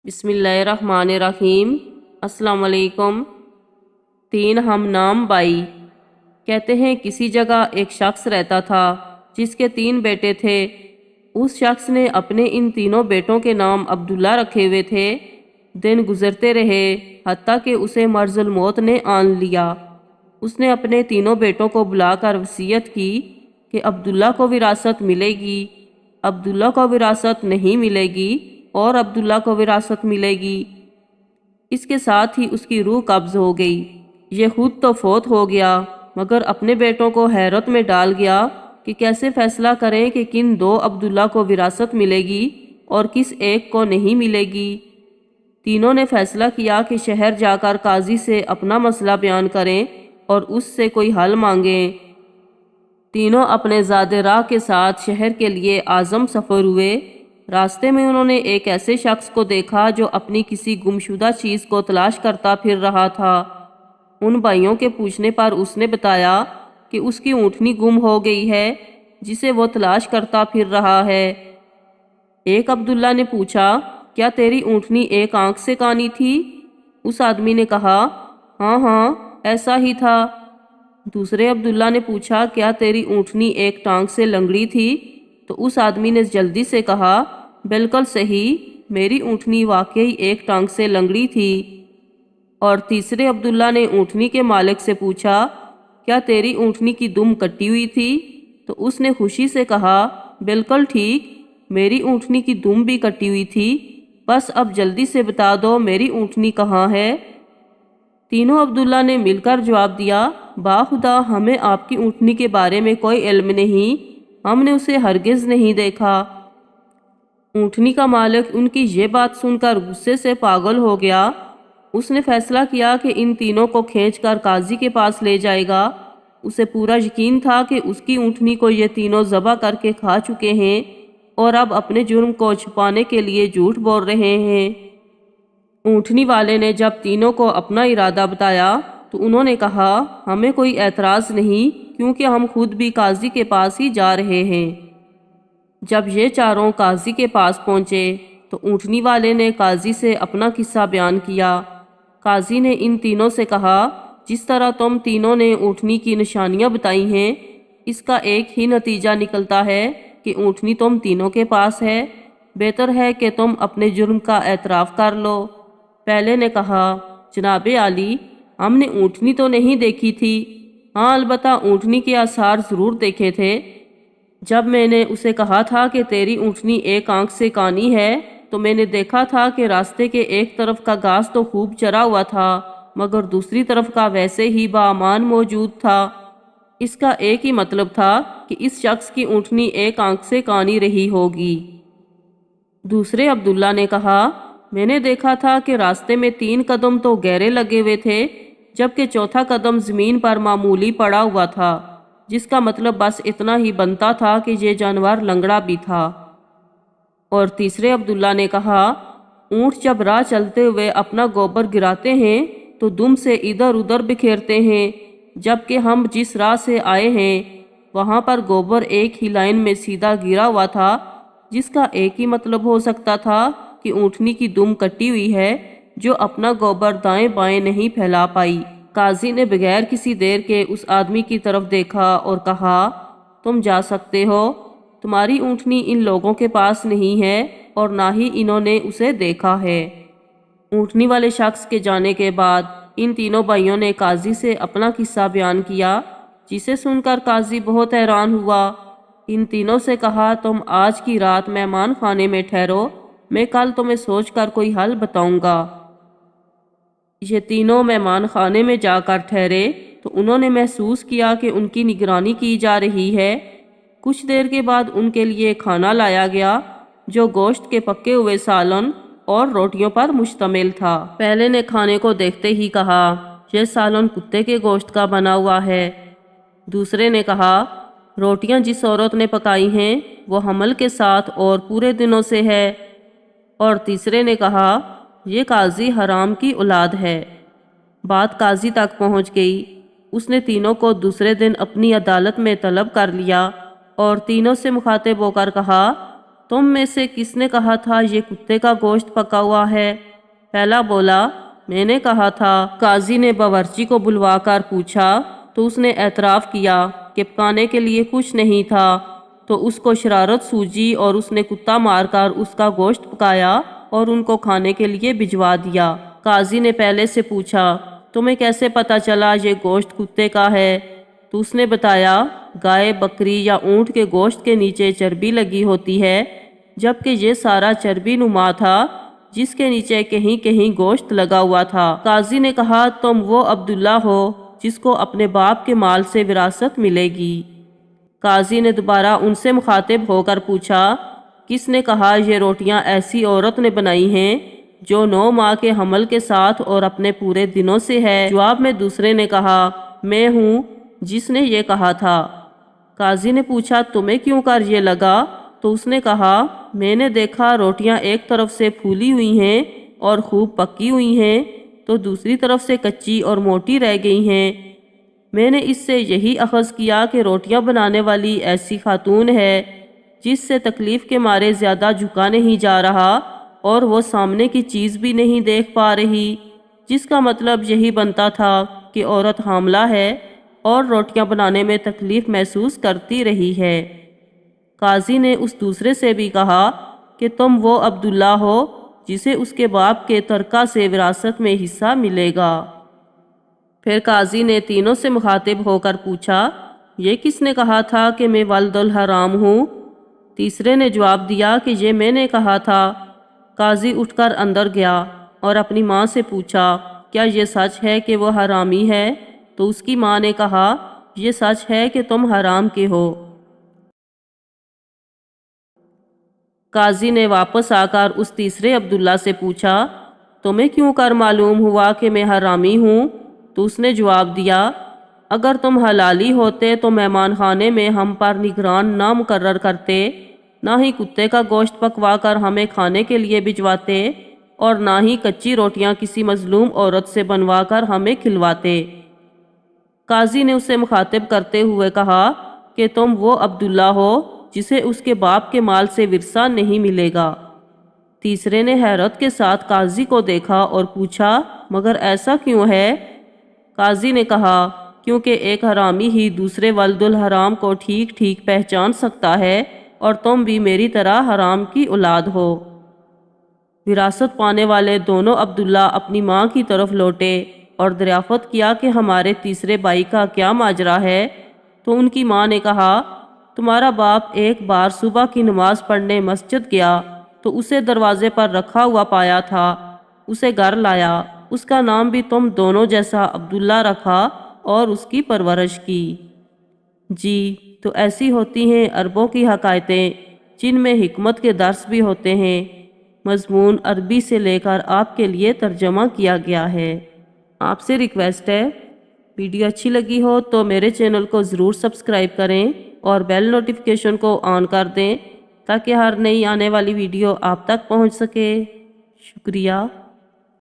بسم اللہ الرحمن الرحیم۔ السلام علیکم۔ تین ہم نام بائی۔ کہتے ہیں کسی جگہ ایک شخص رہتا تھا جس کے تین بیٹے تھے۔ اس شخص نے اپنے ان تینوں بیٹوں کے نام عبداللہ رکھے ہوئے تھے۔ دن گزرتے رہے حتیٰ کہ اسے مرض الموت نے آن لیا۔ اس نے اپنے تینوں بیٹوں کو بلا کر وصیت کی کہ عبداللہ کو وراثت ملے گی، عبداللہ کو وراثت نہیں ملے گی اور عبداللہ کو وراثت ملے گی۔ اس کے ساتھ ہی اس کی روح قبض ہو گئی۔ یہ خود تو فوت ہو گیا مگر اپنے بیٹوں کو حیرت میں ڈال گیا کہ کیسے فیصلہ کریں کہ کن دو عبداللہ کو وراثت ملے گی اور کس ایک کو نہیں ملے گی۔ تینوں نے فیصلہ کیا کہ شہر جا کر قاضی سے اپنا مسئلہ بیان کریں اور اس سے کوئی حل مانگیں۔ تینوں اپنے زادِ راہ کے ساتھ شہر کے لیے عازم سفر ہوئے۔ راستے میں انہوں نے ایک ایسے شخص کو دیکھا جو اپنی کسی گمشدہ چیز کو تلاش کرتا پھر رہا تھا۔ ان بھائیوں کے پوچھنے پر اس نے بتایا کہ اس کی اونٹنی گم ہو گئی ہے جسے وہ تلاش کرتا پھر رہا ہے۔ ایک عبداللہ نے پوچھا، کیا تیری اونٹنی ایک آنکھ سے کانی تھی؟ اس آدمی نے کہا، ہاں ایسا ہی تھا۔ دوسرے عبداللہ نے پوچھا، کیا تیری اونٹنی ایک ٹانگ سے لنگڑی تھی؟ تو اس آدمی نے جلدی سے کہا، بالکل صحیح، میری اونٹنی واقعی ایک ٹانگ سے لنگڑی تھی۔ اور تیسرے عبداللہ نے اونٹنی کے مالک سے پوچھا، کیا تیری اونٹنی کی دم کٹی ہوئی تھی؟ تو اس نے خوشی سے کہا، بالکل ٹھیک، میری اونٹنی کی دم بھی کٹی ہوئی تھی، بس اب جلدی سے بتا دو میری اونٹنی کہاں ہے؟ تینوں عبداللہ نے مل کر جواب دیا، باخدا ہمیں آپ کی اونٹنی کے بارے میں کوئی علم نہیں، ہم نے اسے ہرگز نہیں دیکھا۔ اونٹنی کا مالک ان کی یہ بات سن کر غصے سے پاگل ہو گیا۔ اس نے فیصلہ کیا کہ ان تینوں کو کھینچ کر قاضی کے پاس لے جائے گا۔ اسے پورا یقین تھا کہ اس کی اونٹنی کو یہ تینوں ذبح کر کے کھا چکے ہیں اور اب اپنے جرم کو چھپانے کے لیے جھوٹ بول رہے ہیں۔ اونٹنی والے نے جب تینوں کو اپنا ارادہ بتایا تو انہوں نے کہا، ہمیں کوئی اعتراض نہیں کیونکہ ہم خود بھی قاضی کے پاس ہی جا رہے ہیں۔ جب یہ چاروں قاضی کے پاس پہنچے تو اونٹنی والے نے قاضی سے اپنا قصہ بیان کیا۔ قاضی نے ان تینوں سے کہا، جس طرح تم تینوں نے اونٹنی کی نشانیاں بتائی ہیں، اس کا ایک ہی نتیجہ نکلتا ہے کہ اونٹنی تم تینوں کے پاس ہے۔ بہتر ہے کہ تم اپنے جرم کا اعتراف کر لو۔ پہلے نے کہا، جناب عالی، ہم نے اونٹنی تو نہیں دیکھی تھی، ہاں البتہ اونٹنی کے آثار ضرور دیکھے تھے۔ جب میں نے اسے کہا تھا کہ تیری اونٹنی ایک آنکھ سے کانی ہے تو میں نے دیکھا تھا کہ راستے کے ایک طرف کا گھاس تو خوب چرا ہوا تھا مگر دوسری طرف کا ویسے ہی باامان موجود تھا۔ اس کا ایک ہی مطلب تھا کہ اس شخص کی اونٹنی ایک آنکھ سے کانی رہی ہوگی۔ دوسرے عبداللہ نے کہا، میں نے دیکھا تھا کہ راستے میں 3 قدم تو گہرے لگے ہوئے تھے جبکہ چوتھا قدم زمین پر معمولی پڑا ہوا تھا، جس کا مطلب بس اتنا ہی بنتا تھا کہ یہ جانور لنگڑا بھی تھا۔ اور تیسرے عبداللہ نے کہا، اونٹ جب راہ چلتے ہوئے اپنا گوبر گراتے ہیں تو دم سے ادھر ادھر بکھیرتے ہیں، جبکہ ہم جس راہ سے آئے ہیں وہاں پر گوبر ایک ہی لائن میں سیدھا گرا ہوا تھا، جس کا ایک ہی مطلب ہو سکتا تھا کہ اونٹنی کی دم کٹی ہوئی ہے جو اپنا گوبر دائیں بائیں نہیں پھیلا پائی۔ قاضی نے بغیر کسی دیر کے اس آدمی کی طرف دیکھا اور کہا، تم جا سکتے ہو، تمہاری اونٹنی ان لوگوں کے پاس نہیں ہے اور نہ ہی انہوں نے اسے دیکھا ہے۔ اونٹنی والے شخص کے جانے کے بعد ان تینوں بھائیوں نے قاضی سے اپنا قصہ بیان کیا، جسے سن کر قاضی بہت حیران ہوا۔ ان تینوں سے کہا، تم آج کی رات مہمان خانے میں ٹھہرو، میں کل تمہیں سوچ کر کوئی حل بتاؤں گا۔ یہ تینوں مہمان خانے میں جا کر ٹھہرے تو انہوں نے محسوس کیا کہ ان کی نگرانی کی جا رہی ہے۔ کچھ دیر کے بعد ان کے لیے کھانا لایا گیا جو گوشت کے پکے ہوئے سالن اور روٹیوں پر مشتمل تھا۔ پہلے نے کھانے کو دیکھتے ہی کہا، یہ سالن کتے کے گوشت کا بنا ہوا ہے۔ دوسرے نے کہا، روٹیاں جس عورت نے پکائی ہیں وہ حمل کے ساتھ اور پورے دنوں سے ہے۔ اور تیسرے نے کہا، یہ قاضی حرام کی اولاد ہے۔ بات قاضی تک پہنچ گئی۔ اس نے تینوں کو دوسرے دن اپنی عدالت میں طلب کر لیا اور تینوں سے مخاطب ہو کر کہا، تم میں سے کس نے کہا تھا یہ کتے کا گوشت پکا ہوا ہے؟ پہلا بولا، میں نے کہا تھا۔ قاضی نے باورچی کو بلوا کر پوچھا تو اس نے اعتراف کیا کہ پکانے کے لیے کچھ نہیں تھا، تو اس کو شرارت سوجی اور اس نے کتا مار کر اس کا گوشت پکایا اور ان کو کھانے کے لیے بھجوا دیا۔ قاضی نے پہلے سے پوچھا، تمہیں کیسے پتا چلا یہ گوشت کتے کا ہے؟ تو اس نے بتایا، گائے، بکری یا اونٹ کے گوشت کے نیچے چربی لگی ہوتی ہے، جبکہ یہ سارا چربی نما تھا جس کے نیچے کہیں کہیں گوشت لگا ہوا تھا۔ قاضی نے کہا، تم وہ عبداللہ ہو جس کو اپنے باپ کے مال سے وراثت ملے گی۔ قاضی نے دوبارہ ان سے مخاطب ہو کر پوچھا، کس نے کہا یہ روٹیاں ایسی عورت نے بنائی ہیں جو 9 ماہ کے حمل کے ساتھ اور اپنے پورے دنوں سے ہے؟ جواب میں دوسرے نے کہا، میں ہوں جس نے یہ کہا تھا۔ قاضی نے پوچھا، تمہیں کیوں کر یہ لگا؟ تو اس نے کہا، میں نے دیکھا روٹیاں ایک طرف سے پھولی ہوئی ہیں اور خوب پکی ہوئی ہیں تو دوسری طرف سے کچی اور موٹی رہ گئی ہیں۔ میں نے اس سے یہی اخذ کیا کہ روٹیاں بنانے والی ایسی خاتون ہے جس سے تکلیف کے مارے زیادہ جھکا نہیں جا رہا اور وہ سامنے کی چیز بھی نہیں دیکھ پا رہی، جس کا مطلب یہی بنتا تھا کہ عورت حاملہ ہے اور روٹیاں بنانے میں تکلیف محسوس کرتی رہی ہے۔ قاضی نے اس دوسرے سے بھی کہا کہ تم وہ عبداللہ ہو جسے اس کے باپ کے ترکہ سے وراثت میں حصہ ملے گا۔ پھر قاضی نے تینوں سے مخاطب ہو کر پوچھا، یہ کس نے کہا تھا کہ میں ولد الحرام ہوں؟ تیسرے نے جواب دیا کہ یہ میں نے کہا تھا۔ قاضی اٹھ کر اندر گیا اور اپنی ماں سے پوچھا، کیا یہ سچ ہے کہ وہ حرامی ہے؟ تو اس کی ماں نے کہا، یہ سچ ہے کہ تم حرام کے ہو۔ قاضی نے واپس آ کر اس تیسرے عبداللہ سے پوچھا، تمہیں کیوں کر معلوم ہوا کہ میں حرامی ہوں؟ تو اس نے جواب دیا، اگر تم حلالی ہوتے تو مہمان خانے میں ہم پر نگران نہ مقرر کرتے، نہ ہی کتے کا گوشت پکوا کر ہمیں کھانے کے لیے بھجواتے اور نہ ہی کچی روٹیاں کسی مظلوم عورت سے بنوا کر ہمیں کھلواتے۔ قاضی نے اسے مخاطب کرتے ہوئے کہا کہ تم وہ عبداللہ ہو جسے اس کے باپ کے مال سے ورثہ نہیں ملے گا۔ تیسرے نے حیرت کے ساتھ قاضی کو دیکھا اور پوچھا، مگر ایسا کیوں ہے؟ قاضی نے کہا، کیونکہ ایک حرامی ہی دوسرے ولد الحرام کو ٹھیک ٹھیک پہچان سکتا ہے اور تم بھی میری طرح حرام کی اولاد ہو۔ وراثت پانے والے دونوں عبداللہ اپنی ماں کی طرف لوٹے اور دریافت کیا کہ ہمارے تیسرے بھائی کا کیا ماجرا ہے؟ تو ان کی ماں نے کہا، تمہارا باپ ایک بار صبح کی نماز پڑھنے مسجد گیا تو اسے دروازے پر رکھا ہوا پایا تھا، اسے گھر لایا، اس کا نام بھی تم دونوں جیسا عبداللہ رکھا اور اس کی پرورش کی۔ جی، تو ایسی ہوتی ہیں عربوں کی حکایتیں جن میں حکمت کے درس بھی ہوتے ہیں۔ مضمون عربی سے لے کر آپ کے لیے ترجمہ کیا گیا ہے۔ آپ سے ریکویسٹ ہے، ویڈیو اچھی لگی ہو تو میرے چینل کو ضرور سبسکرائب کریں اور بیل نوٹیفیکیشن کو آن کر دیں تاکہ ہر نئی آنے والی ویڈیو آپ تک پہنچ سکے۔ شکریہ۔